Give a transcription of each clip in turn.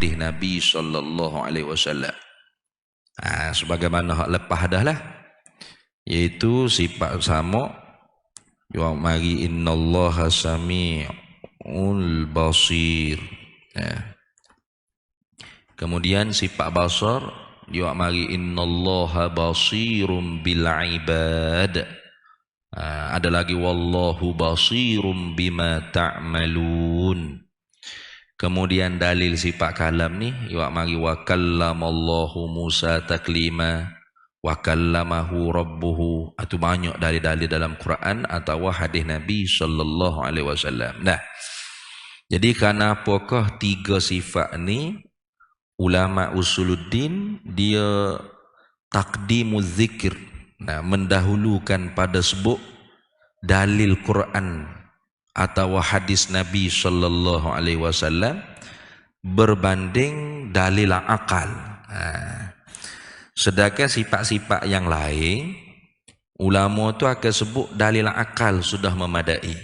hadis Nabi sallallahu alaihi wasallam. Sebagaimana hak lepas dah lah, iaitu sifat sama yang mari innallaha sami'ul basir. Kemudian sifat basar yang mari innallaha basirum bil ibad. Ada lagi wallahu basirum bima ta'malun. Kemudian dalil sifat kalam ni yang mari wa kallamallahu Musa taklima wa kallamahu rabbuhu. Itu banyak dalil-dalil dalam Quran atau hadis Nabi sallallahu alaihi wasallam. Nah, jadi kenapakah tiga sifat ni ulama usuluddin dia taqdimuz zikr, mendahulukan pada sebut dalil Quran atau hadis Nabi sallallahu alaihi wasallam berbanding dalil akal. Sedangkan sifat-sifat yang lain ulama tu akan sebut dalil akal sudah memadai.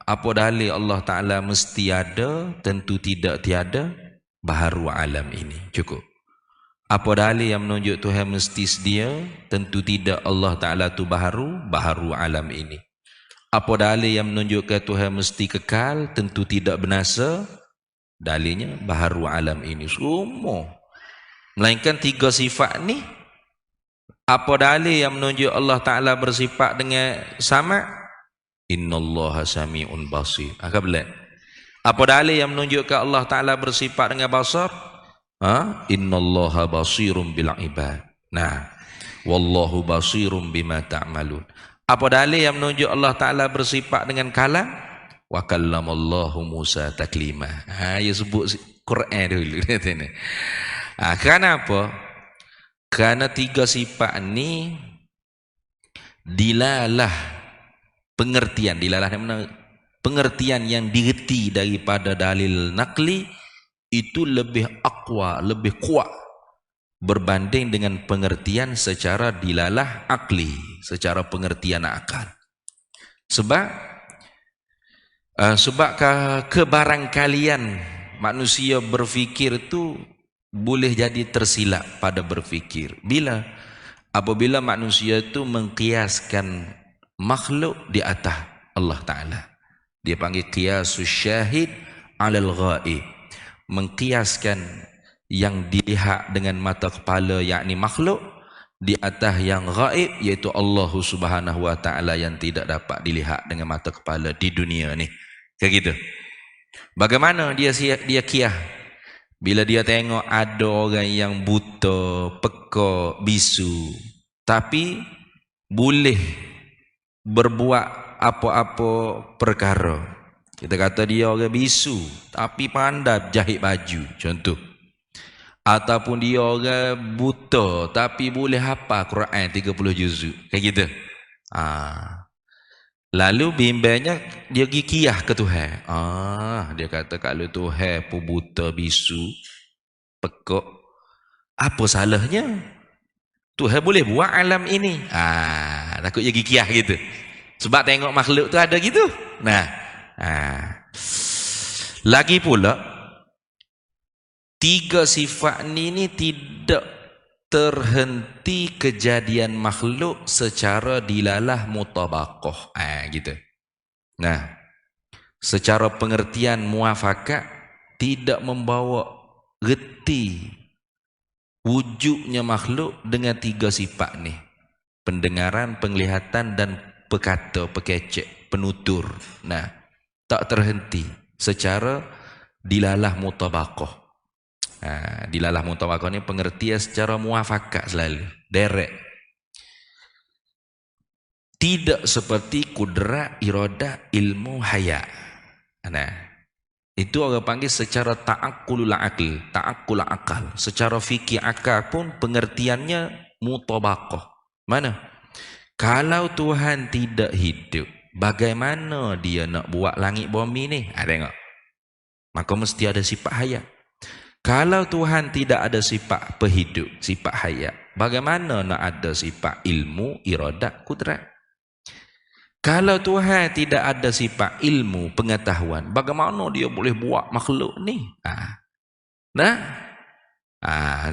Apa dalil Allah Ta'ala mesti ada, tentu tidak tiada, baharu alam ini. Cukup. Apa dalil yang menunjuk Tuhan mesti sedia, tentu tidak Allah Ta'ala tu baharu alam ini. Apa dalil yang menunjukkan Tuhan mesti kekal, tentu tidak binasa, dalilnya baharu alam ini. Semua. Melainkan tiga sifat ni, apa dalil yang menunjuk Allah Ta'ala bersifat dengan sama? Innallaha sami'un basir. Apa dalil yang menunjukkan Allah Ta'ala bersifat dengan basar? Innallaha basirum bil ibad. Wallahu basirum bima ta'malun. Apa dalil yang menunjuk Allah Ta'ala bersifat dengan kalam? Wa kallamallahu Musa taklima. Ya sebut Quran dulu. Kenapa? Kerana tiga sifat ni dilalah pengertian, pengertian yang direti daripada dalil nakli itu lebih aqwa, lebih kuat berbanding dengan pengertian secara dilalah akli, secara pengertian akal. Sebab kebarangkalian manusia berfikir itu boleh jadi tersilap pada berfikir. Apabila manusia itu mengkiaskan makhluk di atas Allah Ta'ala. Dia panggil qiyasus syahid alal ghaib. Mengkiaskan yang dilihat dengan mata kepala, yakni makhluk, di atas yang ghaib, iaitu Allah Subhanahu wa Ta'ala yang tidak dapat dilihat dengan mata kepala di dunia ni. Kayak gitu. Bagaimana dia kiyah? Bila dia tengok ada orang yang buta, peka, bisu, tapi boleh berbuat apa-apa perkara. Kita kata dia orang bisu, tapi pandai jahit baju, contoh. Ataupun dia orang buta, tapi boleh hafal Quran 30 juzuk. Kayak gitu. Lalu bimbangnya dia pergi kiyah ke Tuhan. Dia kata kalau Tuhan pun buta, bisu, pekak, apa salahnya? Tuhan boleh buat alam ini. Takut dia pergi kiyah gitu. Sebab tengok makhluk tu ada gitu. Lagi pula, tiga sifat ni tidak terhenti kejadian makhluk secara dilalah mutabaqah. Gitu. Secara pengertian muafakat tidak membawa reti wujudnya makhluk dengan tiga sifat ni. Pendengaran, penglihatan dan pekata, pekecek, penutur. Tak terhenti secara dilalah mutabaqah. Dilalah mutabaqah ni pengertian secara muafakat selalu, direct. Tidak seperti kudrat, iradah, ilmu, haya. Itu orang panggil secara ta'aqqulul aql, ta'aqqul akal. Secara fikir akal pun pengertiannya mutabaqah. Mana? Kalau Tuhan tidak hidup, bagaimana dia nak buat langit bumi ni? Tengok. Maka mesti ada sifat hayat. Kalau Tuhan tidak ada sifat penghidup, sifat hayat, bagaimana nak ada sifat ilmu, iradat, kudrat? Kalau Tuhan tidak ada sifat ilmu, pengetahuan, bagaimana dia boleh buat makhluk ni?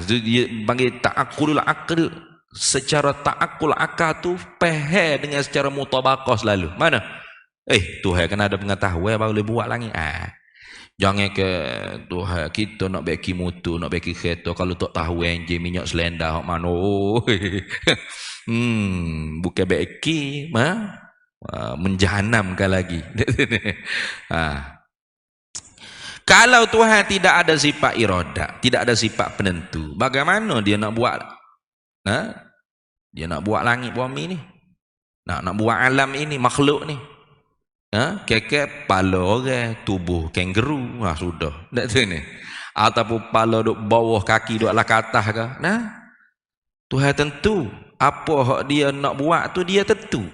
Itu dia panggil ta'akulul akal. Secara ta'akul akal tu pehe dengan secara mutabaqah selalu. Mana? Tuhan kena ada pengetahuan baru boleh buat langit. Jangan ke Tuhan kita nak beki motor, nak beki kereta, kalau tak tahu enjin minyak selenda hok mana. Bukan beki, menjahanamkan lagi. Kalau Tuhan tidak ada sifat iradah, tidak ada sifat penentu, bagaimana dia nak buat? Dia nak buat langit bumi ni, nak buat alam ini, makhluk ni. Kekek pala orang, tubuh kangaroo, sudah. Tak tu ni. Ataupun pala duk bawah kaki duk lah ke atas ke. Tuhan tentu apa hak dia nak buat tu dia tentu.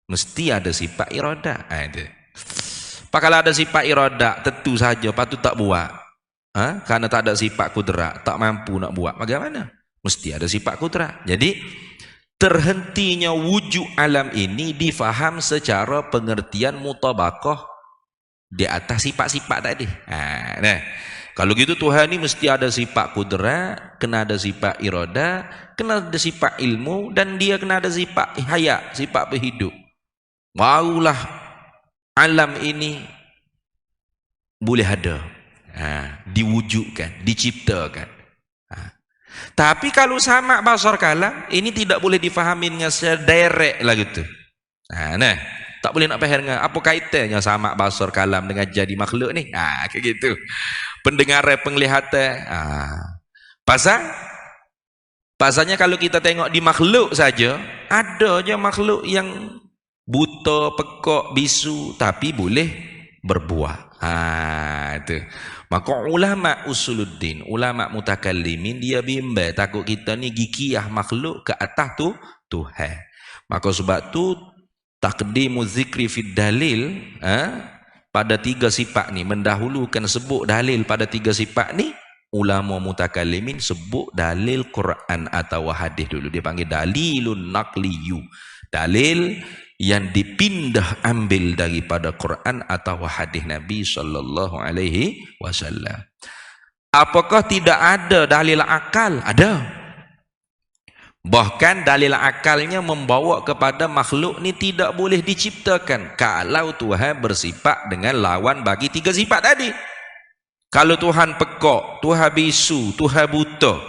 Mesti ada sifat iradah. Kalau ada sifat iradah tentu saja patut tak buat. Karena tak ada sifat kudrat, tak mampu nak buat. Bagaimana? Mesti ada sifat kudrat. Jadi terhentinya wujud alam ini difaham secara pengertian mutabaqah di atas sifat-sifat tadi. Kalau gitu Tuhan ini mesti ada sifat kudrat, kena ada sifat iradah, kena ada sifat ilmu, dan dia kena ada sifat hayat, sifat berhidup. Barulah alam ini boleh ada, diwujudkan, diciptakan. Tapi kalau sama basar kalam, ini tidak boleh difahami dengan secara direct lah gitu. Tak boleh nak faham dengan apa kaitannya sama basar kalam dengan jadi makhluk ni. Kayak gitu. Pendengaran, penglihatan. Pasalnya kalau kita tengok di makhluk saja, ada je makhluk yang buta, pekak, bisu, tapi boleh berbuah. Itu. Maka ulama usuluddin, ulama mutakallimin, dia bimbang takut kita ni gigiyah makhluk ke atas tu Tuhan. Maka sebab tu taqdimu zikri fid dalil, pada tiga sifat ni, mendahulukan sebut dalil pada tiga sifat ni, ulama mutakallimin sebut dalil Quran atau hadis dulu. Dia panggil dalilun naqliyu, dalil yang dipindah ambil daripada Quran atau hadis Nabi sallallahu alaihi wasallam. Apakah tidak ada dalil akal? Ada. Bahkan dalil akalnya membawa kepada makhluk ni tidak boleh diciptakan kalau Tuhan bersifat dengan lawan bagi tiga sifat tadi. Kalau Tuhan pekak, Tuhan bisu, Tuhan buta,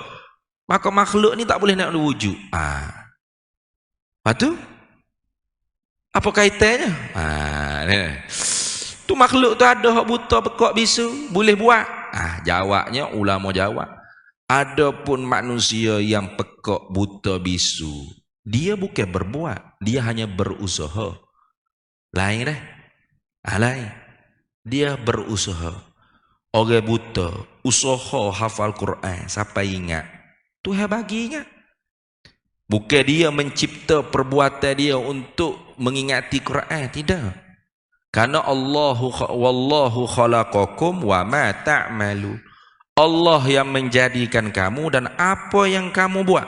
maka makhluk ni tak boleh nak wujud. Lepas tu apa kaitannya? Tu makhluk tu ada hak buta, pekak, bisu, boleh buat? Jawabnya ulama jawab, adapun manusia yang pekak, buta, bisu, dia bukan berbuat, dia hanya berusaha. Lain dah. Lain. Dia berusaha. Orang buta usaha hafal Quran sampai ingat, Tuhan bagi ingat. Bukan dia mencipta perbuatan dia untuk mengingati Quran, tidak. Karena wallahu khalaqakum wa ma ta'malu. Allah yang menjadikan kamu dan apa yang kamu buat.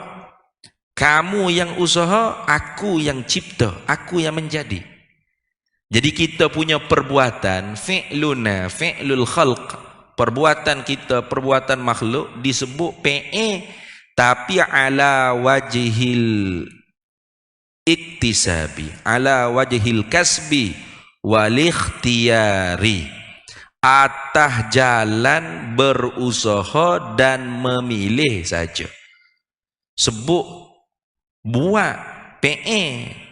Kamu yang usaha, aku yang cipta, aku yang menjadi. Jadi kita punya perbuatan, fi'luna, fi'lul khalq, perbuatan kita, perbuatan makhluk disebut tapi ala wajhil iktisabi, ala wajhil kasbi wal ikhtiyari, atas jalan berusaha dan memilih saja. Sebut buat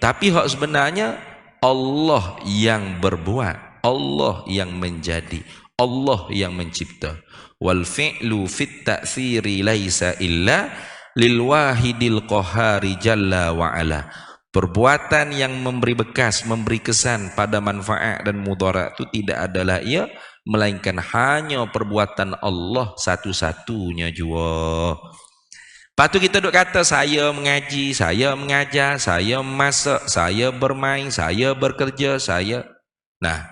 tapi hak sebenarnya Allah yang berbuat, Allah yang menjadi, Allah yang mencipta. Wal fi'lu fit ta'thiri laisa illa lil wahidil qahari jalla wa ala. Perbuatan yang memberi bekas, memberi kesan pada manfaat dan mudarat itu tidak adalah ia melainkan hanya perbuatan Allah satu-satunya jua. Lepas tu kita duk kata saya mengaji, saya mengajar, saya masak, saya bermain, saya bekerja, saya. Nah,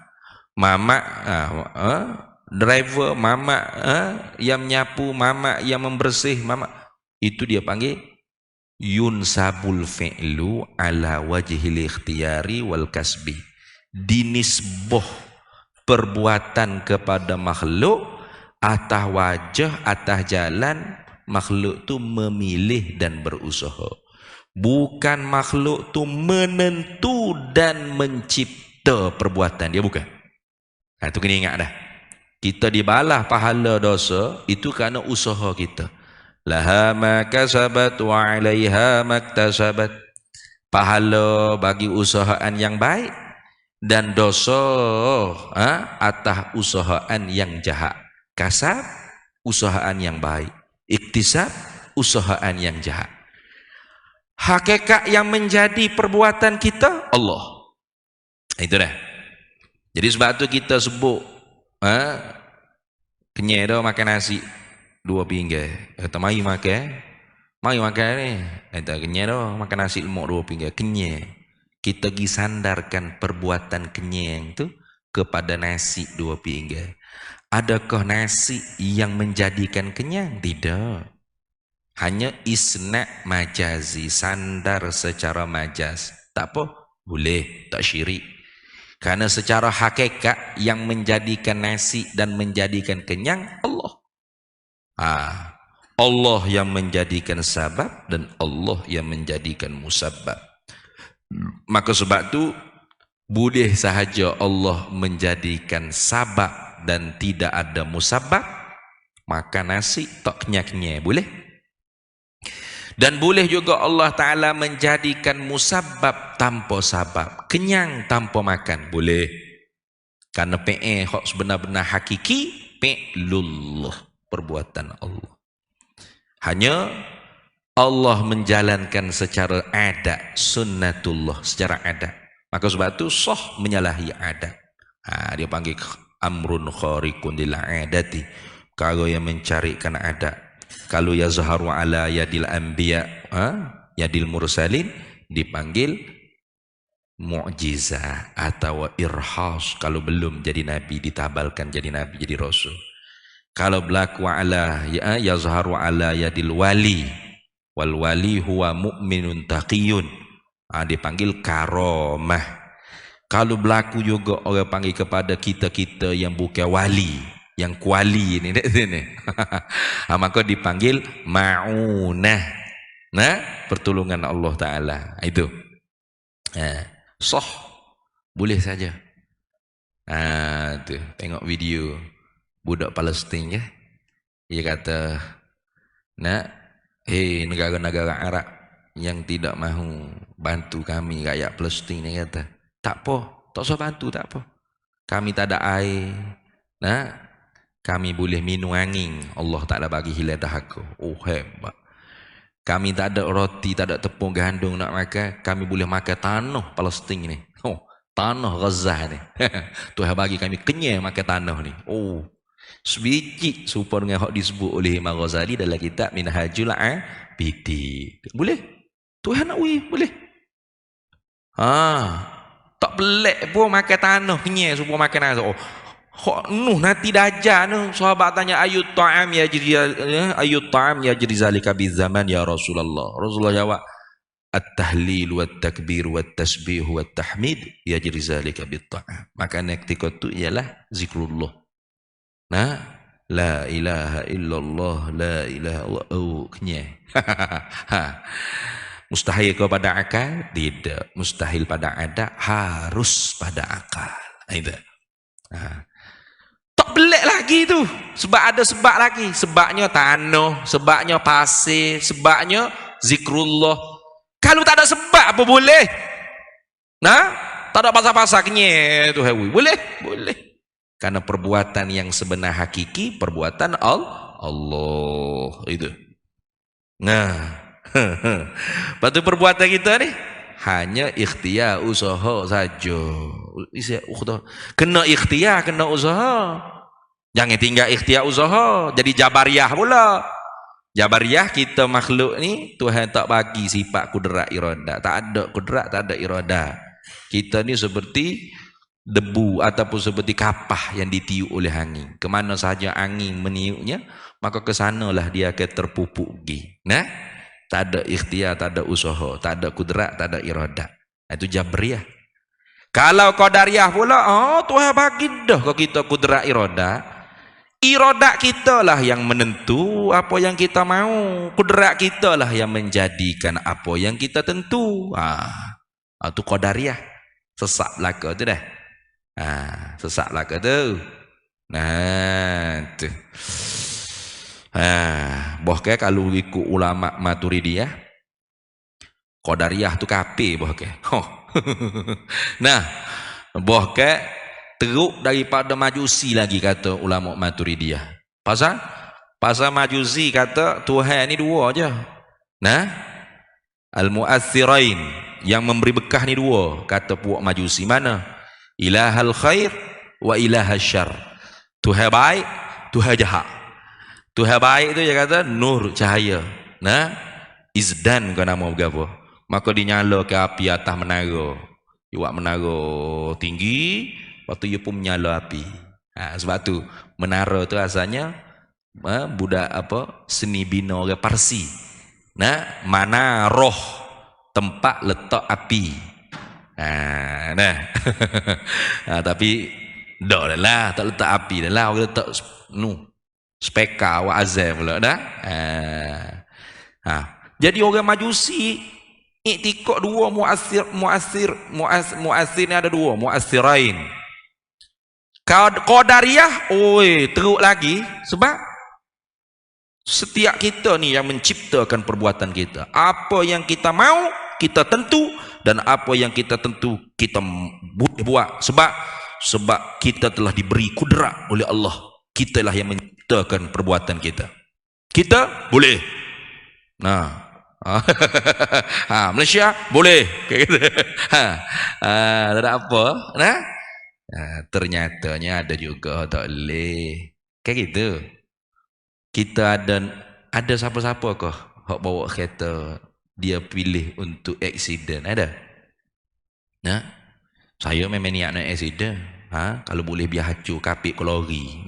mamak driver, mamak yang menyapu, mamak yang membersih, mamak itu dia panggil yunsabul fi'lu ala wajhil ikhtiyari wal kasbi. Dinisbah perbuatan kepada makhluk atas wajah, atas jalan makhluk tu memilih dan berusaha. Bukan makhluk tu menentu dan mencipta perbuatan dia, bukan. Itu kena ingat dah. Kita dibalas pahala dosa itu kerana usaha kita. Laha ma kasabat wa 'alaiha maktasabat. Pahala bagi usahaan yang baik dan dosa atas usahaan yang jahat. Kasab usahaan yang baik, iktisab usahaan yang jahat. Hakikat yang menjadi perbuatan kita Allah. Itu dah. Jadi sebab tu kita sebut kenyai dah makan nasi 2 pinggan. Kata mari makan ni. Kata kenyai dah makan nasi lemak 2 pinggan. Kenyai. Kita pergi sandarkan perbuatan kenyai tu kepada nasi 2 pinggan. Adakah nasi yang menjadikan kenyang? Tidak. Hanya isna' majazi, sandar secara majaz. Tak apa, boleh, tak syirik. Karena secara hakikat yang menjadikan nasi dan menjadikan kenyang Allah. Allah yang menjadikan sabab dan Allah yang menjadikan musabbab. Maka sebab tu boleh sahaja Allah menjadikan sabab dan tidak ada musabbab, maka nasi tak kenyang-kenyang, boleh. Dan boleh juga Allah Ta'ala menjadikan musabbab tanpa sabab, kenyang tanpa makan, boleh. Karena hak sebenar-benar hakiki fi'lullah, perbuatan Allah. Hanya Allah menjalankan secara adat, sunnatullah, secara adat. Maka sebab itu sah menyalahi adat. Dia panggil amrun khariqun lil adati, kalau yang mencarikan adat. Kalau yazharu ala yadil anbiya, yadil mursalin, dipanggil mu'jizah atau irhas. Kalau belum jadi nabi, ditabalkan jadi nabi, jadi rasul. Kalau berlaku ala yazharu ala yadil wali, wal wali huwa mu'minun taqiyun, dipanggil karomah. Kalau berlaku juga orang panggil kepada kita-kita yang bukan wali, yang kuali ni, maka dipanggil ma'unah, pertolongan Allah Ta'ala. Itu sah, boleh saja. Tu tengok video budak Palestin ya, dia kata negara-negara Arab yang tidak mahu bantu kami rakyat Palestin ni, kata tak apa, tak usah bantu, tak apa, kami tak ada air, kami boleh minum angin, Allah Ta'ala bagi hilal dahaga. Oh hebat. Kami tak ada roti, tak ada tepung gandum nak makan, kami boleh makan tanah Palestin ni. Tanah Gaza ni. Tuhan bagi kami kenyang makan tanah ni. Sebiji serupa dengan hak disebut oleh Imam Ghazali dalam kitab Minhajul Abidin. Boleh? Tuhan nak boleh. Tak pelik pun makan tanah kenyang serupa makan nasi. Hak nuh nanti dajjal nu, sahabat tanya ayut ta'am yajri zalika bizaman ya Rasulullah. Rasulullah jawab at-tahlil wat takbir wat tasbih wat tahmid yajri zalika bit ta'am. Maka ketika itu ialah zikrullah. La ilaha illallah, la ilaha illallah, kenyang. Mustahil kepada akal? Tidak. Mustahil pada adat, harus pada akal. Itu. Tak pelik lagi tu. Sebab ada sebab lagi. Sebabnya tanah, sebabnya pasir, sebabnya zikrullah. Kalau tak ada sebab apa boleh? Tak ada pasal-pasal kenyai tu hawi. Boleh? Boleh. Karena perbuatan yang sebenar hakiki, perbuatan Allah. Itu. Lepas tu perbuatan kita ni hanya ikhtiar, usaha saja. Kena ikhtiar, kena usaha. Jangan tinggal ikhtiar usaha, jadi jabariyah pula. Jabariyah kita makhluk ni Tuhan tak bagi sifat kudrat iradah. Tak ada kudrat, tak ada iradah. Kita ni seperti debu ataupun seperti kapah yang ditiup oleh angin. Kemana sahaja angin meniupnya, maka ke sanalah dia akan terpupuk pergi. Tak ada ikhtiar, tak ada usaha, tak ada kudrat, tak ada iradah. Itu Jabriyah. Kalau Qadariyah pula, Tuhan bagi dah kalau kita kudrat iradah. Iradah kita lah yang menentu apa yang kita mau. Kudrat kita lah yang menjadikan apa yang kita tentu. Itu Qadariyah. Sesak belaka tu dah. Sesak belaka tu. Nah, tu. Bahkan kalau ikut ulama Maturidiyah, Qadariyah tu kafir bahkan. Nah, bahkan teruk daripada Majusi lagi kata ulama Maturidiyah. Pasal Majusi kata Tuhan ni dua aja. Nah, al-mu'athirain, yang memberi bekah ni dua, kata puak Majusi. Mana? Ilahal khair wa ilahal syar. Tuhan baik, Tuhan jahat. Tuhan baik tu dia kata nur, cahaya. Nah, izdan ke nama berapa? Maka dinyala ke api atas menara. Iwak menara tinggi, waktu ia pun menyala api. Sebab tu menara tu asalnya budak apa? Seni bina orang Parsi. Nah, mana roh tempat letak api. Tapi dak lah, tak letak api dah lah, orang letak speka wa azam pula dah. Jadi orang Majusi iktikad dua muasir ni ada dua, muasirain. Qadariyah teruk lagi sebab setiap kita ni yang menciptakan perbuatan kita. Apa yang kita mau kita tentu, dan apa yang kita tentu kita boleh buat sebab kita telah diberi kudrat oleh Allah. Kita lah yang menciptakan perbuatan kita. Kita boleh. Malaysia boleh kayak gitu. Tak ada apa. Ternyatanya ada juga tak boleh kayak gitu. Kita ada siapa-siapa kah hak bawa kereta dia pilih untuk aksiden? Ada? Saya memang niat nak aksiden. Kalau boleh biar hancur kapit ke lori.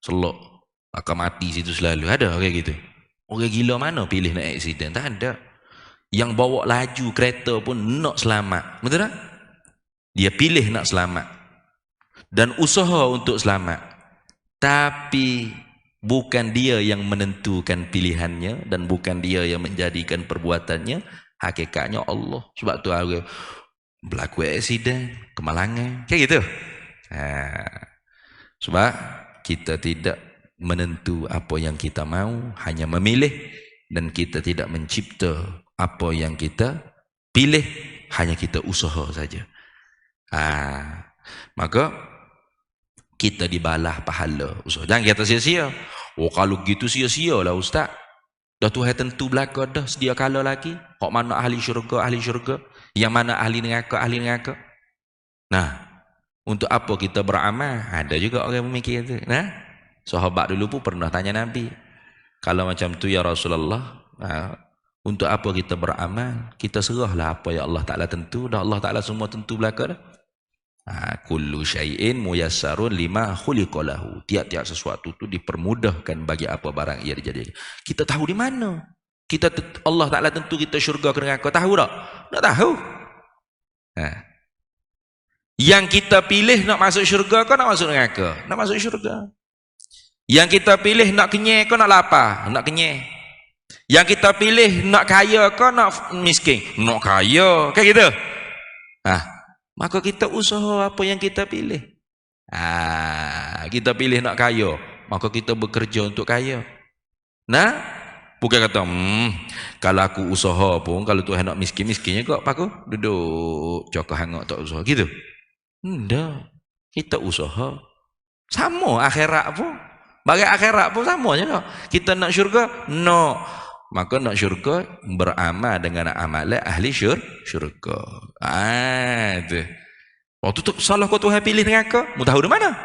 Selok akan mati situ selalu. Ada kayak gitu? Orang gila mana pilih nak aksiden? Tak ada. Yang bawa laju kereta pun nak selamat. Betul tak? Dia pilih nak selamat. Dan usaha untuk selamat. Tapi bukan dia yang menentukan pilihannya. Dan bukan dia yang menjadikan perbuatannya. Hakikatnya Allah. Sebab tu orang berlaku aksiden, kemalangan. Kayak gitu. Sebab kita tidak menentu apa yang kita mau, hanya memilih, dan kita tidak mencipta apa yang kita pilih, hanya kita usaha saja. Maka kita dibalah pahala usaha. Jangan kita sia-sia. Kalau gitu sia-sia lah ustaz. Dah Tuhan tentu belaka dah sedia kala lagi. Hak mana ahli syurga, yang mana ahli neraka. Untuk apa kita beramal? Ada juga orang memikir itu. Sahabat dulu pun pernah tanya Nabi, kalau macam tu ya Rasulullah, untuk apa kita beramal? Kita serahlah apa yang Allah Ta'ala tentu. Dah Allah Ta'ala semua tentu belaka dah. Kullu syai'in muyassarun lima khuliqa lahu. Tiap-tiap sesuatu tu dipermudahkan bagi apa barang ia dijadikan. Kita tahu di mana? Allah Ta'ala tentu kita syurga ke neraka. Tahu tak? Tak tahu. Yang kita pilih nak masuk syurga ke nak masuk neraka? Nak masuk syurga. Yang kita pilih nak kenyai ke nak lapar? Nak kenyai. Yang kita pilih nak kaya ke nak miskin? Nak kaya. Kayak gitu. Maka kita usaha apa yang kita pilih. Kita pilih nak kaya, maka kita bekerja untuk kaya. Bukan kata kalau aku usaha pun, kalau Tuhan nak miskin-miskinnya kok aku duduk cokok hangak tak usaha gitu. Enggak. Kita usaha. Sama akhirat pun. Bagi akhirat pun sama je kok. Kita nak syurga? No. Maka nak syurga beramal dengan amalan ahli syurga. Itu. Waktu tu salah kau Tuhan pilih neraka, mu tahu di mana?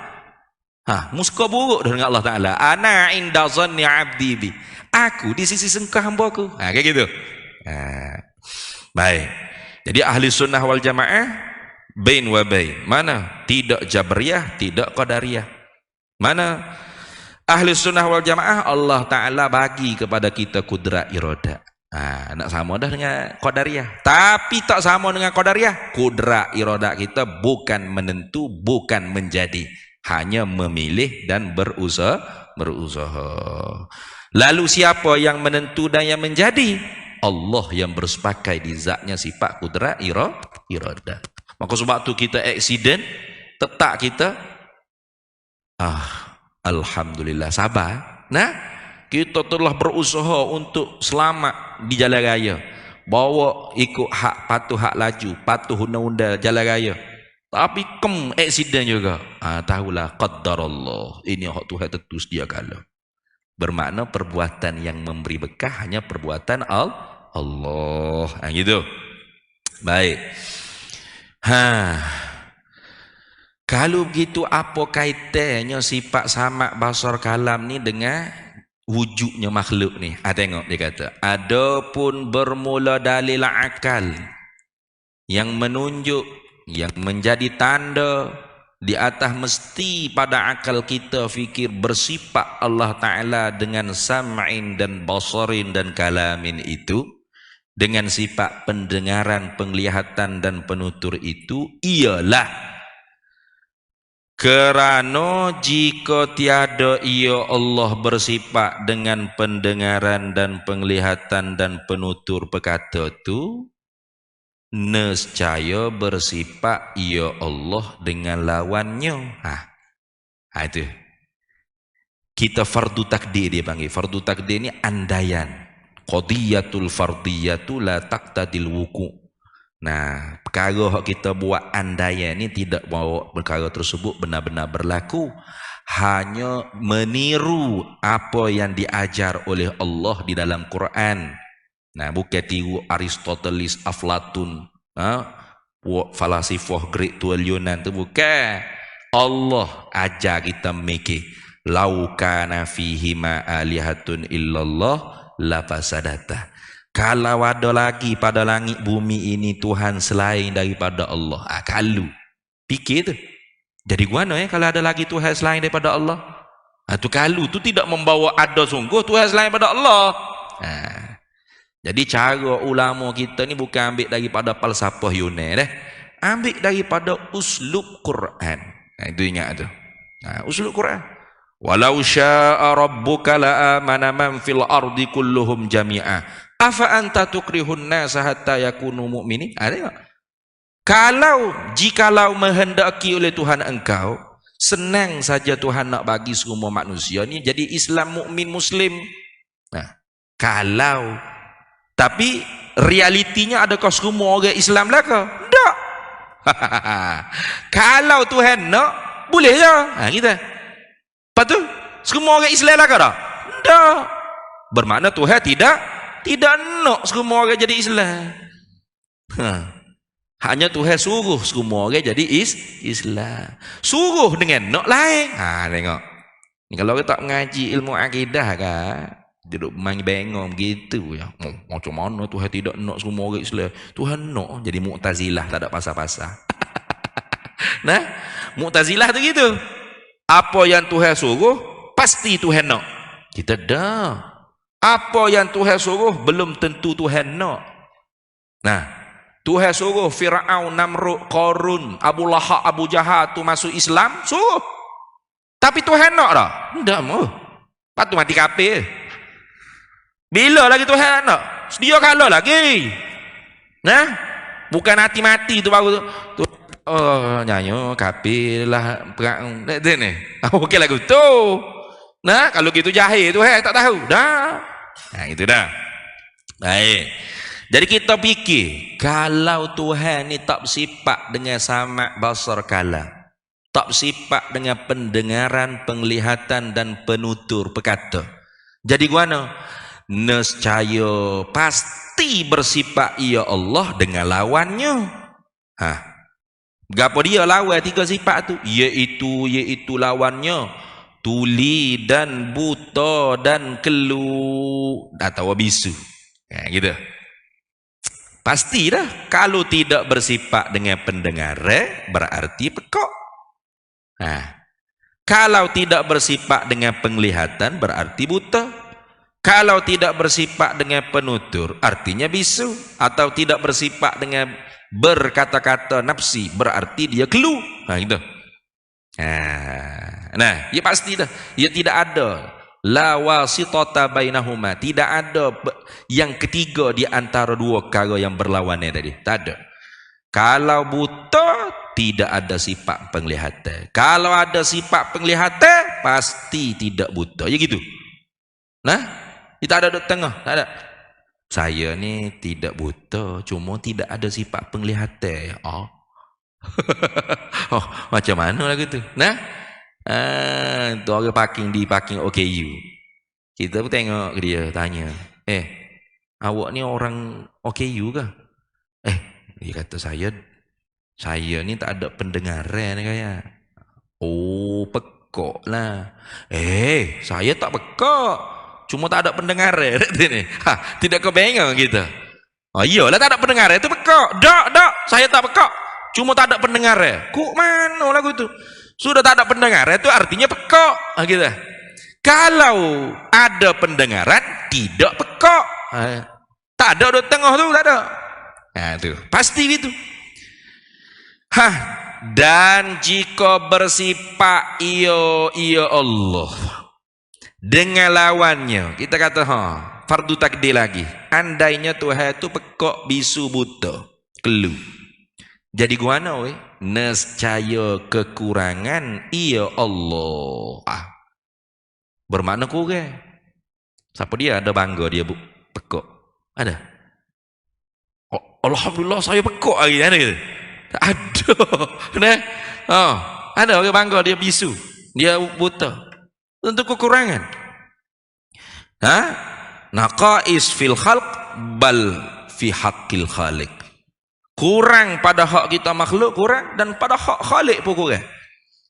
Muska buruk dengan Allah Ta'ala. Ana inda zanni abdi bi. Aku di sisi sengkah hamba-Ku. Kayak gitu. Baik. Jadi ahli sunnah wal jamaah bain wa bain. Mana? Tidak Jabriyah, tidak Qadariyah. Mana? Ahli sunnah wal jamaah Allah Ta'ala bagi kepada kita kudrat iradah. Nak sama dah dengan Qadariyah. Tapi tak sama dengan Qadariyah. Kudrat iradah kita bukan menentu, bukan menjadi. Hanya memilih dan berusaha. Lalu siapa yang menentu dan yang menjadi? Allah yang bersepakai di zatnya sifat kudrat iradah. Maka sebab tu kita aksiden, tetak kita, alhamdulillah sabar. Nah, kita telah berusaha untuk selamat di jalan raya. Bawa ikut hak patuh hak laju, patuh undang-undang jalan raya. Tapi aksiden juga. Tahulah qaddarallah. Ini hak Tuhan tentu sedia kala. Bermakna perbuatan yang memberi bekah hanya perbuatan Allah. Gitu. Baik. Kalau begitu apa kaitannya sifat samak basar kalam ni dengan wujudnya makhluk ni? Tengok dia kata, adapun bermula dalil akal yang menunjuk, yang menjadi tanda di atas mesti pada akal kita fikir bersifat Allah Ta'ala dengan sam'in dan basarin dan kalamin itu, dengan sifat pendengaran, penglihatan dan penutur itu, ialah kerana jika tiada ia Allah bersifat dengan pendengaran dan penglihatan dan penutur perkata tu, nescaya bersifat ia Allah dengan lawannya. Itu kita fardu takdir, dia panggil fardu takdir ni andaian. Qadiyatul fardiyatu la taqtadil wuku'. Nah, perkara yang kita buat andaian ni tidak bawa perkara tersebut benar-benar berlaku, hanya meniru apa yang diajar oleh Allah di dalam Quran. Nah, bukan tiru Aristoteles, Aflatun, falasifah Greek tua Yunan tu, bukan. Allah ajar kita mikir, lau kana fihi ma alihatun illallah la fasadata. Kalau ada lagi pada langit bumi ini Tuhan selain daripada Allah. Kalau fikir tu. Jadi gimana kalau ada lagi Tuhan selain daripada Allah? Tu kalau tu tidak membawa ada sungguh Tuhan selain daripada Allah. Jadi cara ulama kita ni bukan ambil daripada falsafah Yunan, ambil daripada uslub Quran. Itu ingat tu. Uslub Quran. Walau syaa rabbuka la amana man fil ardi kulluhum jami'a. Afa anta tukrihun nasa hatta yakunu mu'minin? Tengok. Jikalau menghendaki oleh Tuhan engkau, senang saja Tuhan nak bagi semua manusia ni jadi Islam, mukmin, muslim. Tapi realitinya adakah semua orang Islam lah ke? Tak. Kalau Tuhan nak, boleh je. Kita. Lepas tu, semua orang Islam lah ke tak? Tak. Bermakna Tuhan tidak nak semua orang jadi Islam. Hanya Tuhan suruh semua orang jadi Islam. Suruh dengan nak lain. Tengok. Ni kalau kita tak mengaji ilmu akidah kan, duduk main bengong gitu ya. Macam mana Tuhan tidak nak semua orang Islam? Tuhan nak jadi Mu'tazilah, tak ada pasal-pasal. Nah, Mu'tazilah tu gitu. Apa yang Tuhan suruh pasti Tuhan nak. Kita dah. Apa yang Tuhan suruh belum tentu Tuhan nak. Nah, Tuhan suruh Fir'aun, Namrud, Qarun, Abu Lahab, Abu Jahal tu masuk Islam, suruh. Tapi Tuhan nak tak? Tak mau. Lepas tu mati kafir. Bila lagi Tuhan nak? Sedia kala lagi. Nah, bukan mati-mati tu baru tu. Nyanyo kafir lah perang ni. Okey lagu tu. Nah, kalau gitu jahil Tuhan tak tahu. Dah. Itu dah. Baik. Jadi kita fikir, kalau Tuhan ni tak bersifat dengan sama' basar kalam, tak bersifat dengan pendengaran, penglihatan dan penutur perkata. Jadi gimana? Nescaya pasti bersifat ia Allah dengan lawannya. Gapo dia lawan tiga sifat tu? Iaitu lawannya tuli dan buta dan kelu atau bisu. Gitu. Pasti dah. Kalau tidak bersifat dengan pendengar berarti pekak. Kalau tidak bersifat dengan penglihatan berarti buta. Kalau tidak bersifat dengan penutur, artinya bisu. Atau tidak bersifat dengan berkata-kata nafsi, berarti dia kelu. Gitu. Nah, ya pasti dah. Ya tidak ada la wasitata bainahuma. Tidak ada yang ketiga di antara dua perkara yang berlawanan tadi. Tak ada. Kalau buta, tidak ada sifat penglihatan. Kalau ada sifat penglihatan, pasti tidak buta. Ya gitu. Nah, kita ada di tengah, tak ada. Saya ni tidak buta, cuma tidak ada sifat penglihatan. Oh. Oh, macam mana lagu tu? Nah, tu orang parking di parking OKU. Kita pun tengok dia, tanya, awak ni orang OKU ke? Dia kata saya ni tak ada pendengaran kayak. Oh, pekok lah. Saya tak pekok. Cuma tak ada pendengaran. Tidak kebayang kita. Oh iyalah tak ada pendengaran itu pekok. Dak, saya tak pekok. Cuma tak ada pendengaran. Kok mana lagu itu? Sudah tak ada pendengaran itu artinya pekok. Gitu. Kalau ada pendengaran tidak pekok. Tak ada di tengah tu, tak ada. Nah, tu pasti gitu. Dan jika bersifat iya Allah dengan lawannya, kita kata fardu takdir lagi. Andainya Tuhan itu pekok, bisu, buta, kelu. Jadi guana we? Nescaya kekurangan iya Allah. Bermakna kurang. Siapa dia ada bangga dia pekok? Ada? Alhamdulillah saya pekok lagi ada gitu. Ada. Nah, ada orang bangga dia bisu, dia buta. Tentu kekurangan. Naqais fil khalq bal fi haqqil khaliq. Kurang pada hak kita makhluk kurang, dan pada hak khalik pun kurang.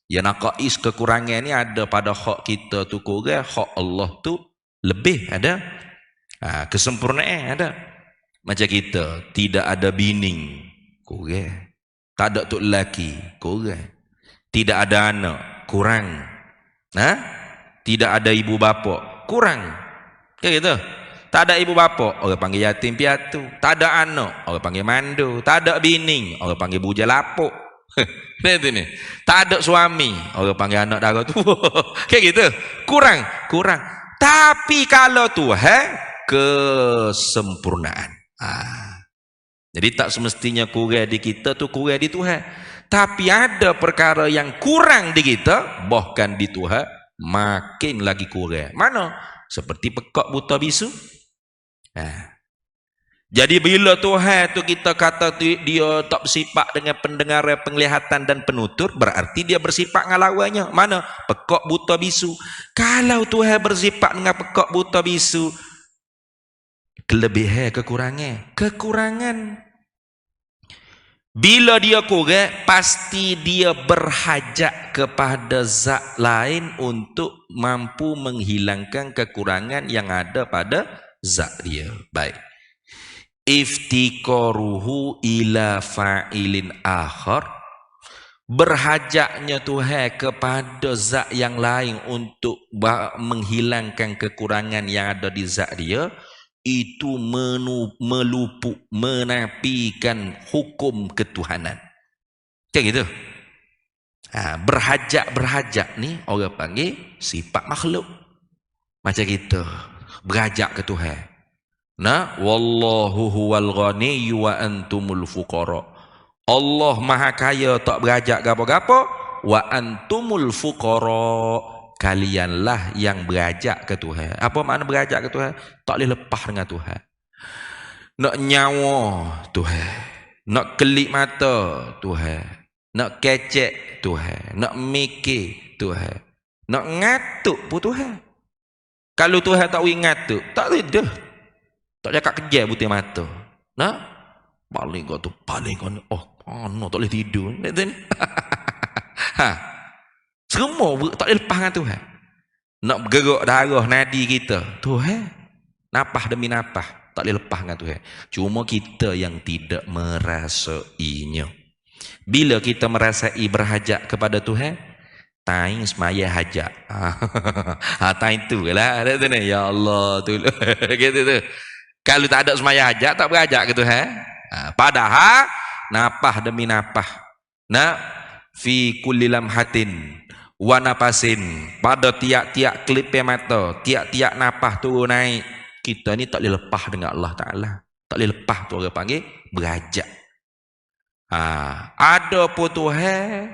Ya, naqais kekurangan ni ada pada hak kita tu kurang, hak Allah tu lebih ada. Kesempurnaan ada. Macam kita tidak ada bining, kurang. Tak ada tok lelaki, kurang. Tidak ada anak, kurang. Tidak ada ibu bapa, kurang. Kayak gitu. Tak ada ibu bapa, orang panggil yatim piatu. Tak ada anak, orang panggil mandu. Tak ada bining, orang panggil buja lapuk. Ni. Tak ada suami, orang panggil anak dara tua. Kayak gitu. Kurang. Tapi kalau Tuhan kesempurnaan. Jadi tak semestinya kurang di kita tu kurang di Tuhan. Tapi ada perkara yang kurang di kita, bahkan di Tuhan makin lagi kurang. Mana? Seperti pekak, buta, bisu. Jadi bila Tuhan tu kita kata dia tak bersifat dengan pendengaran, penglihatan dan penutur, berarti dia bersifat dengan lawannya. Mana? Pekak, buta, bisu. Kalau Tuhan bersifat dengan pekak, buta, bisu, kelebihan, kekurangan. Bila dia kurang, pasti dia berhajat kepada zat lain untuk mampu menghilangkan kekurangan yang ada pada zat dia. Baik. Iftikaruhu ila fa'ilin akhar. Berhajatnya Tuhan kepada zat yang lain untuk menghilangkan kekurangan yang ada di zat dia, itu menafikan hukum ketuhanan. Kayak gitu. Berhajat ni orang panggil sifat makhluk. Macam kita berhajat ke Tuhan. Wallahu huwal ghaniyyu wa antumul fuqara. Allah maha kaya, tak berhajat gapo-gapo. Wa antumul fuqara. Kalianlah yang berhajat ke Tuhan. Apa makna berhajat ke Tuhan? Tak boleh lepas dengan Tuhan. Nak nyawa Tuhan, nak kelip mata Tuhan, nak kecek Tuhan, nak mikir Tuhan, nak ngatuk pun Tuhan. Kalau Tuhan tak boleh ngatuk, tak boleh dah. Tak cakap kerja putih mata. Paling kau tu, paling kau ni, tak boleh tidur. Semua tak boleh lepas dengan Tuhan. Nak bergerak darah nadi kita, Tuhan. Napah demi napah, tak boleh lepas dengan Tuhan. Cuma kita yang tidak merasainya. Bila kita merasai berhajat kepada Tuhan, Tain semaya hajat. Tain tu lah. Ada tu ni. Ya Allah tu. Gitu tu. Kalau tak ada semaya hajat, tak berhajat gitu padahal napah demi napah. Fi kulli lamhatin wa napasin, pada tiap-tiap kelip mata, tiap-tiap napah turun naik, kita ni tak boleh lepas dengan Allah Ta'ala. Tak boleh lepas tu orang panggil berhajat. Ada pun Tuhan,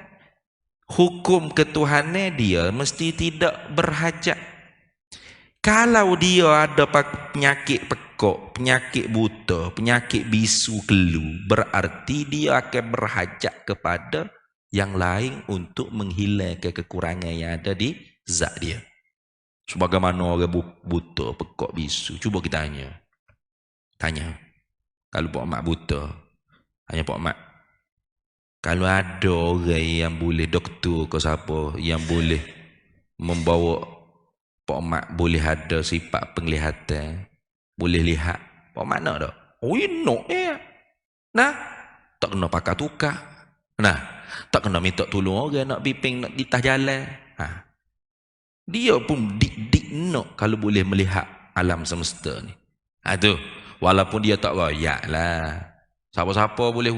hukum ketuhanan dia mesti tidak berhajat. Kalau dia ada penyakit pekok, penyakit buta, penyakit bisu kelu, berarti dia akan berhajat kepada yang lain untuk menghilangkan kekurangan yang ada di zat dia. Sebagaimana orang buta, pekok, bisu. Cuba kita tanya. Kalau Pak Mak buta, tanya Pak Mak, kalau ada orang yang boleh, doktor ke siapa, yang boleh membawa Pak Mak boleh ada sifat penglihatan, boleh lihat, Pak Mak nak tak? Oh, nak tak kena pakai tukar. Tak kena minta tolong orang nak biping, nak ditah jalan. Dia pun dik nak kalau boleh melihat alam semesta ni. Tu, walaupun dia tak royak lah. Siapa-siapa boleh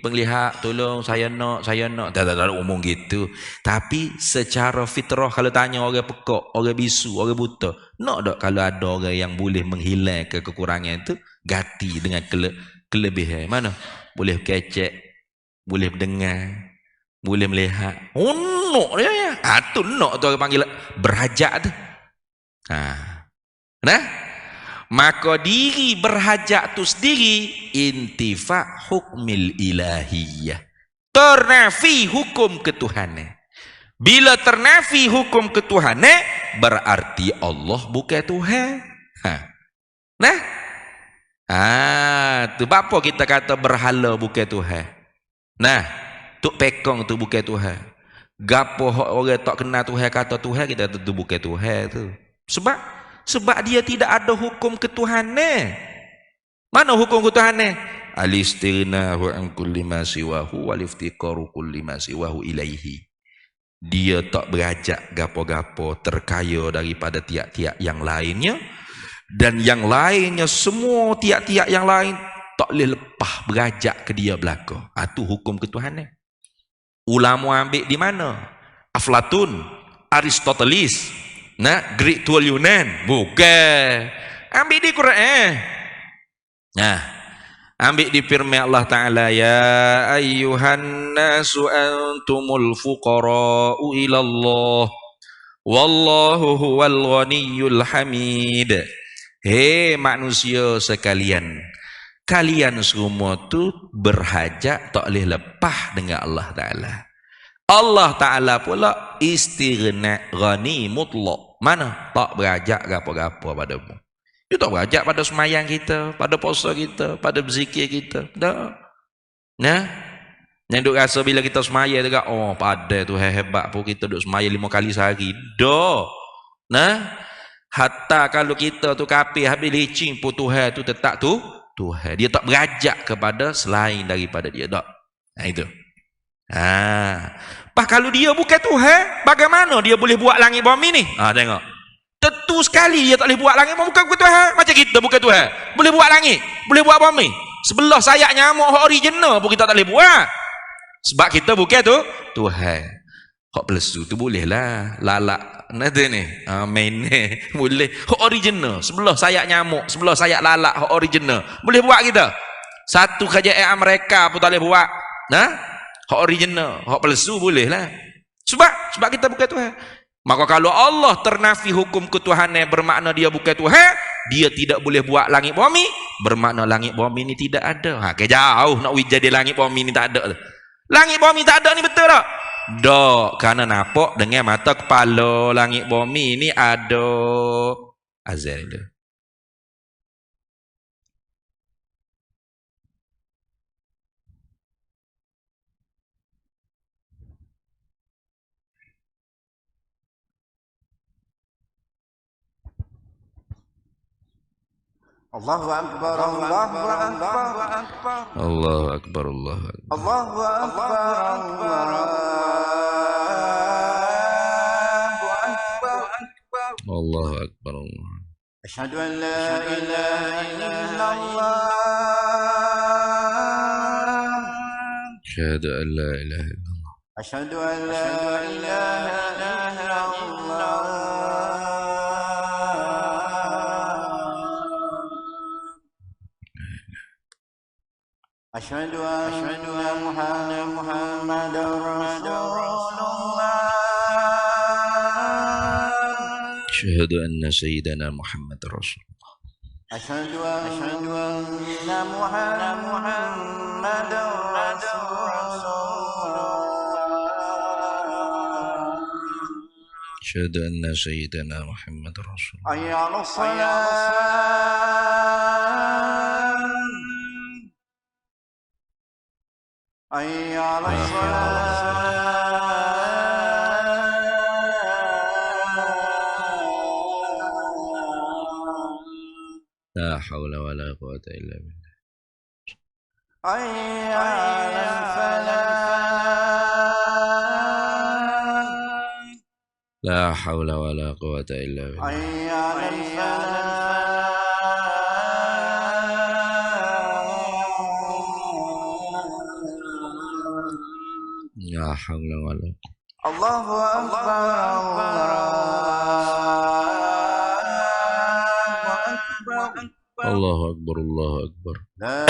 penglihat, tolong saya nak. Tak umum gitu. Tapi secara fitrah kalau tanya orang pekak, orang bisu, orang buta, nak tak kalau ada orang yang boleh menghilangkan kekurangan itu, ganti dengan kelebihan. Mana? Boleh kecek, boleh dengar, boleh melihat. Oh, nak dia ya. Tu nak tu orang panggil berhajat tu. Maka diri berhajat tu sendiri intifa hukmil ilahiyah, ternafi hukum ketuhanan. Bila ternafi hukum ketuhanan, berarti Allah bukan Tuhan. Tu apa kita kata berhala bukan Tuhan. Tuk pekong tu bukan Tuhan. Gapo orang tak kenal Tuhan kata Tuhan, kita kata tu bukan Tuhan tu. Sebab dia tidak ada hukum ketuhanan. Mana hukum ketuhanan? Al-istighna'u an kulli ma siwahu wal iftiqaru kulli ma siwahu ilaihi. Dia tak berhajat gapo-gapo, terkaya daripada tiap-tiap yang lainnya, dan yang lainnya semua tiap-tiap yang lain tak boleh lepas berhajat ke dia belaka. Tu hukum ketuhanan. Ulama ambil di mana? Aflatun, Aristoteles, Greek tua Yunan, bukan. Ambil di Quran. Ambil di firman Allah Ta'ala, ya ayyuhan nasu antumul fuqara'u ilallah wallahu huwal ghaniyyul hamid. Hei manusia sekalian, kalian semua tu berhajat, tak boleh lepas dengan Allah Ta'ala. Allah Ta'ala pula istighna ghani mutlak. Mana? Tak berhajat apa-apa padamu. Dia tak berhajat pada semayang kita, pada puasa kita, pada berzikir kita. Tak. Yang duk rasa bila kita semayang tu, oh pada tu hebat pun kita duk semayang 5 kali sehari. Hatta kalau kita tu kafir habis licin pun Tuhan tu tetap tu Tuhan. Dia tak berhajat kepada selain daripada dia. Tak. Itu. Kalau dia bukan Tuhan, bagaimana dia boleh buat langit bumi ni? Tengok. Tentu sekali dia tak boleh buat langit bumi, bukan Tuhan. Macam kita bukan Tuhan. Boleh buat langit, boleh buat bumi. Sebelah sayap nyamuk hak original pun kita tak boleh buat. Sebab kita bukan tu Tuhan. Hak pelesu tu boleh lah. Lalak nanti ni. Main ni. Boleh. Hak original. Sebelah sayap nyamuk, sebelah sayap lalak hak original. Boleh buat kita. Satu kerajaan mereka pun tak boleh buat. Hak original, hak palsu boleh lah. Sebab kita bukan Tuhan. Maka kalau Allah ternafi hukum ketuhanan, bermakna dia bukan Tuhan, dia tidak boleh buat langit bumi, bermakna langit bumi ni tidak ada. Jauh nak jadi langit bumi ni tak ada. Langit bumi tak ada ni betul tak? Tak, kerana nampak dengan mata kepala langit bumi ni ada. Azal dia. Allahu Akbar, Allahu Akbar, Allahu Akbar, Allahu Akbar. Allahu Akbar, Allahu Akbar. أشهد أن لا إله إلا الله أشهد أن لا إله إلا الله أشهد أن لا إله إلا الله أشهد أن محمدا رسول الله أشهد أن سيدنا محمد رسول الله أشهد أن محمدا رسول الله أشهد أن سيدنا محمد رسول الله حي على الصلاة حي على الصلاة لا حول ولا قوة إلا بالله حي على الفلاح لا حول ولا قوة إلا بالله حي على الفلاح لا حول ولا قوة الله أكبر الله أكبر الله أكبر لا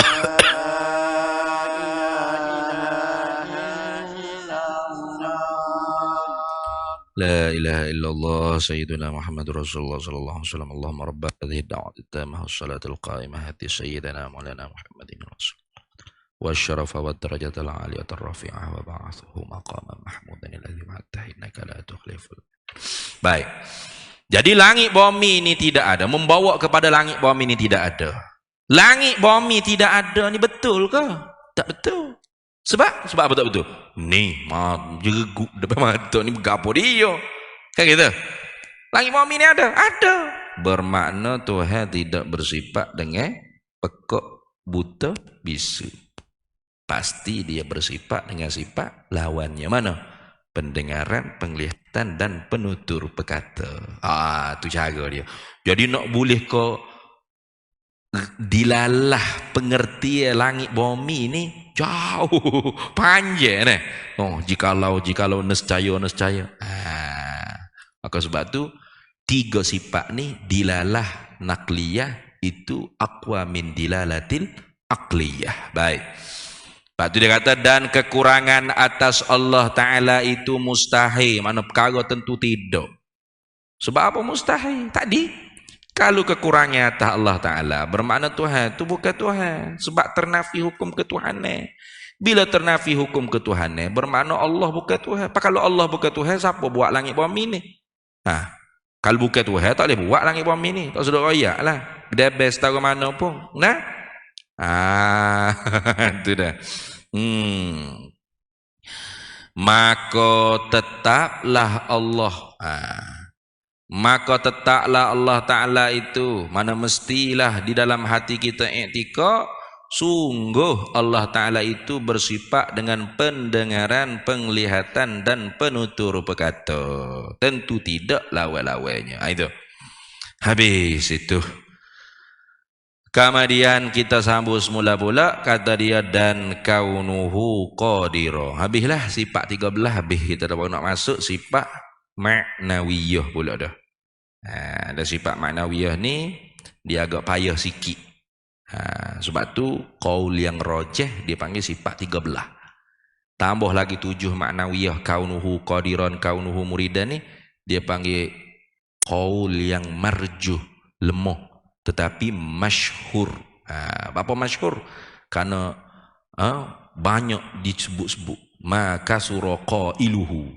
لا إله إلا الله سيدنا محمد رسول الله صلى الله عليه وسلم اللهم رب هذه الدعوة التامة والصلاة القائمة هدي سيدنا مولانا محمد رسول الله والشرف والدرجة العالية الرفيعة وبعثه مقاما محمودا الذي وعدته إنك لا تخلف. Baik. Jadi langit bumi ini tidak ada, membawa kepada langit bumi ini tidak ada. Langit bumi tidak ada ni betul ke? Tak betul. Sebab apa tak betul? Ni jeruk depan mata ni gapo dia. Kan gitu. Langit bumi ni ada? Ada. Bermakna Tuhan tidak bersifat dengan pekak, buta, bisu. Pasti dia bersifat dengan sifat lawannya mana? Pendengaran, penglihatan dan penutur perkata. Tu cara dia. Jadi nak boleh kau dilalah pengertian langit bumi ni jauh panjang ni. Jikalau nescaya. Maka sebab tu tiga sifat ni dilalah nakliyah itu aqwa min dilalatil aqliyah. Baik. Lepas tu dia kata dan kekurangan atas Allah Ta'ala itu mustahil. Mana perkara tentu tidak. Sebab apa mustahil? Tadi kalau kekurangan atas Allah Ta'ala bermakna Tuhan itu bukan Tuhan. Sebab ternafi hukum ketuhanan. Bila ternafi hukum ketuhanan bermakna Allah bukan Tuhan. Kalau Allah bukan Tuhan, siapa buat langit bumi ni? Kalau bukan Tuhan tak boleh buat langit bumi ni. Tak sudah royak lah. Debes tahu mana pun. Nah? Itu dah. Maka tetaplah Allah. Maka tetaplah Allah Ta'ala itu. Mana mestilah di dalam hati kita i'tikad. Sungguh Allah Ta'ala itu bersifat dengan pendengaran, penglihatan dan penutur perkata. Tentu tidak lawan-lawannya. Itu. Habis itu. Kemudian kita sambung semula pula kata dia dan kaunuhu qadira. Habislah sifat 13 habis kita dah nak masuk sifat ma'nawiyah pula dah. Ada sifat ma'nawiyah ni dia agak payah sikit. Sebab tu qaul yang rajih dia panggil sifat 13. Tambah lagi 7 ma'nawiyah kaunuhu qadiran kaunuhu muridan ni dia panggil qaul yang marjuh, lemah tetapi masyhur. Apa masyhur? Karena banyak disebut-sebut. Maka suraqa iluhu.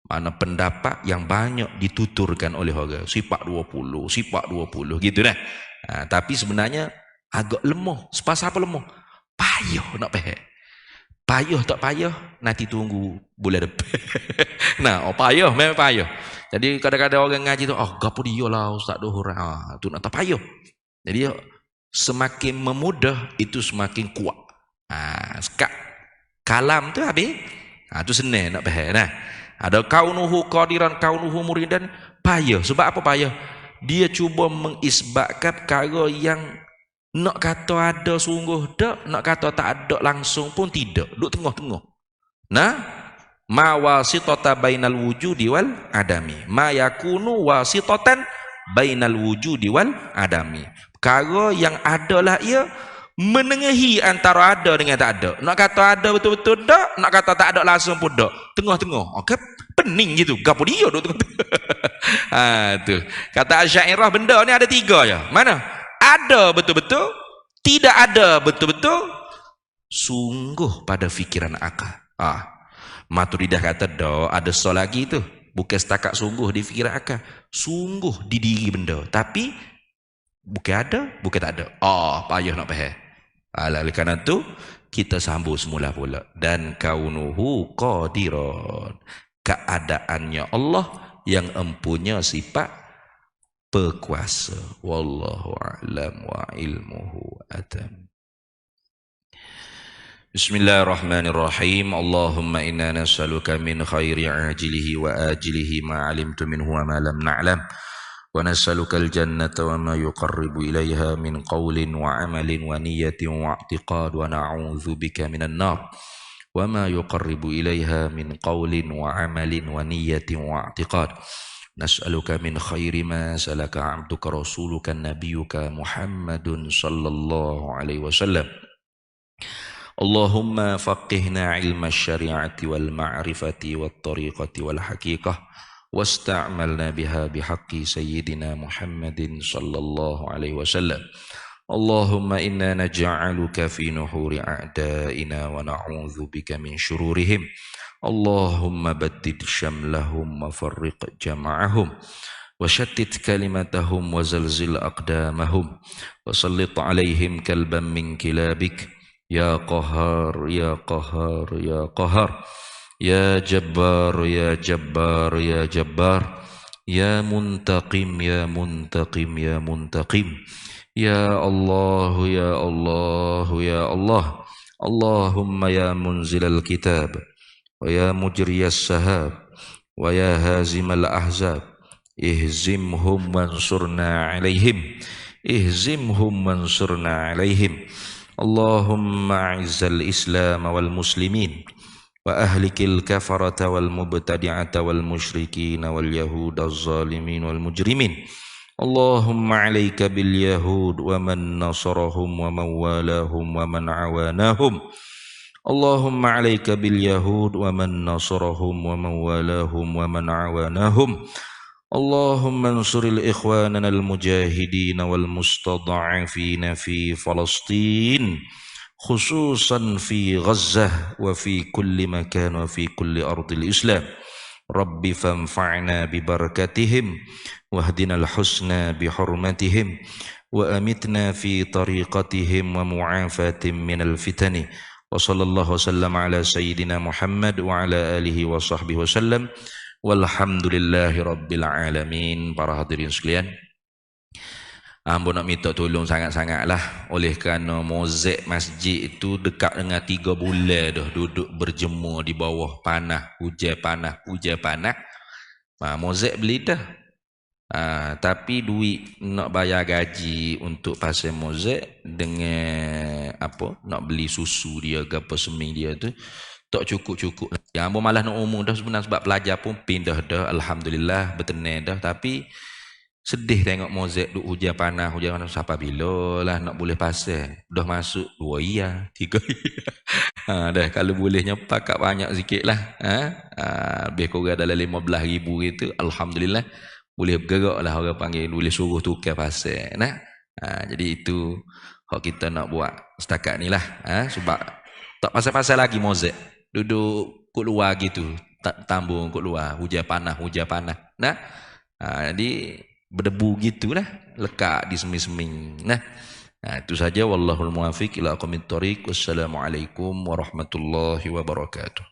Mana pendapat yang banyak dituturkan oleh orang. Sifat 20 gitu dah. Tapi sebenarnya agak lemah. Sebab apa lemah? Payah nak faham. Payah tak payah nanti tunggu bulan depan. Payah memang payah. Jadi kadang-kadang orang ngaji tu gapo dia lah ustaz Dohor. Tu nak tak payah. Jadi semakin memudah itu semakin kuat. Kalam tu habis. Tu senang nak faham. Ada kaunuhu qadiran kaunuhu muridan payah. Sebab apa payah? dia cuba mengisbatkan perkara yang nak kata ada sungguh dak, nak kata tak ada langsung pun tidak, duduk tengah-tengah. Nah, ma wasitata bainal wujudi wal adami, ma yakunu wasitatan bainal wujudi wal adami. Perkara yang adalah ia menengahi antara ada dengan tak ada. Nak kata ada betul-betul dak, nak kata tak ada langsung pun dak. Tengah-tengah. Okey, pening gitu. Gapo dia duduk tengah-tengah. Tu. Kata Asy'ariyah benda ni ada 3 je. Mana? Ada betul-betul, tidak ada betul-betul, sungguh pada fikiran akal. Maturidah kata dak, ada soal lagi tu. Bukan setakat sungguh di fikiran akal, sungguh di diri benda. Tapi bukan ada, bukan tak ada. Payah nak faham. Oleh kerana tu kita sambung semula pula. Dan kaunuhu qadiran, keadaannya Allah yang empunya sifat berkuasa. Wallahu a'lam wa ilmuhu atam. Bismillahirrahmanirrahim. Allahumma inna nas'aluka min khairi ajilihi wa ajilihi ma 'alimtu minhu wa ma lam na'lam. Wa nas'aluka al-jannata wa ma yuqarribu ilaiha min qawlin wa 'amalin wa niyyatin wa i'tiqad wa na'udzu bika minan nar. Wa ma yuqarribu ilaiha min qawlin wa 'amalin wa niyyatin wa i'tiqad. Nas'aluka min khairi ma salaka 'abduka rasuluka nabiyyuka Muhammadun sallallahu alaihi wasallam. Allahumma faqihna ilma syari'ati wal ma'rifati wat tariqati wal haqiqah wasta'malna biha bihaqqi sayyidina Muhammadin sallallahu alaihi wasallam. Allahumma inna naj'aluka fi nuhuri a'da'ina wa na'udzu bika min syururihim. Allahumma baddid syamlahum wa farriq jama'ahum wa shattit kalimatahum wa zalzil aqdamahum wa sallit alaihim kalban min kilabik. Ya Qahar, Ya Qahar, Ya Qahar, Ya Jabbar, Ya Jabbar, Ya Jabbar, Ya Muntaqim, Ya Muntaqim, Ya Muntaqim, Ya Allah, Ya Allah, Ya Allah. Allahumma ya munzilal kitab, wa ya mujriyas sahab, wa ya hazimal ahzab, ihzimhum wansurna alaihim, ihzimhum wansurna alaihim. Allahumma a'izzal islam wal muslimin wa ahlikil kafarata wal mubtadi'ata wal musyrikin wal yahudaz zalimin wal mujrimin. Allahumma alayka bil yahud wa man nasarahum wa man walahum wa man awanahum. Allahumma alayka bil yahud wa man nasarahum wa man walahum wa man awanahum. Allahumma ansuril ikhwanana al-mujahidin wal mustada'afin fi Palestin, khususan fi Gazzah wa fi kulli makan wa fi kulli ardil Islam. Rabbi fanfa'na bi barakatihim wahdina al-husna bi hurmatihim wa amitna fi tariqatihim wa mu'afatin min al-fitani. Wa sallallahu wasallam ala sayyidina Muhammad wa ala alihi wa sahbihi wasallam. Walhamdulillahi rabbil alamin. Para hadirin sekalian, hamba nak minta tolong sangat-sangatlah, oleh kerana mozaik masjid itu dekat dengan 3 bulan dah duduk berjemur di bawah panah, hujan panas. Mozaik beli dah. Tapi duit nak bayar gaji untuk pasang mozaik dengan nak beli susu dia ke apa seming dia tu tak cukup-cukup. Yang hamba malas nak umum dah sebenarnya, sebab pelajar pun pindah dah, alhamdulillah bertenang dah. Tapi sedih tengok mozaik duk hujan panas sampai bila lah nak boleh pasang. Dah masuk 2 iya, 3 iya. Dah kalau bolehnya pakat banyak sikit lah. Lebih kurang dalam 15,000 gitu, alhamdulillah boleh bergerak lah, orang panggil boleh suruh tukar pasang. Jadi itu hak kita nak buat setakat ni lah. Sebab tak pasal-pasal lagi mozaik, duduk kat luar gitu, tambung kat luar, hujan panas. Jadi berdebu gitulah, lekat di seming-seming. Itu saja, wallahul muwafiq ila aqwamit thoriq. Wassalamualaikum warahmatullahi wabarakatuh.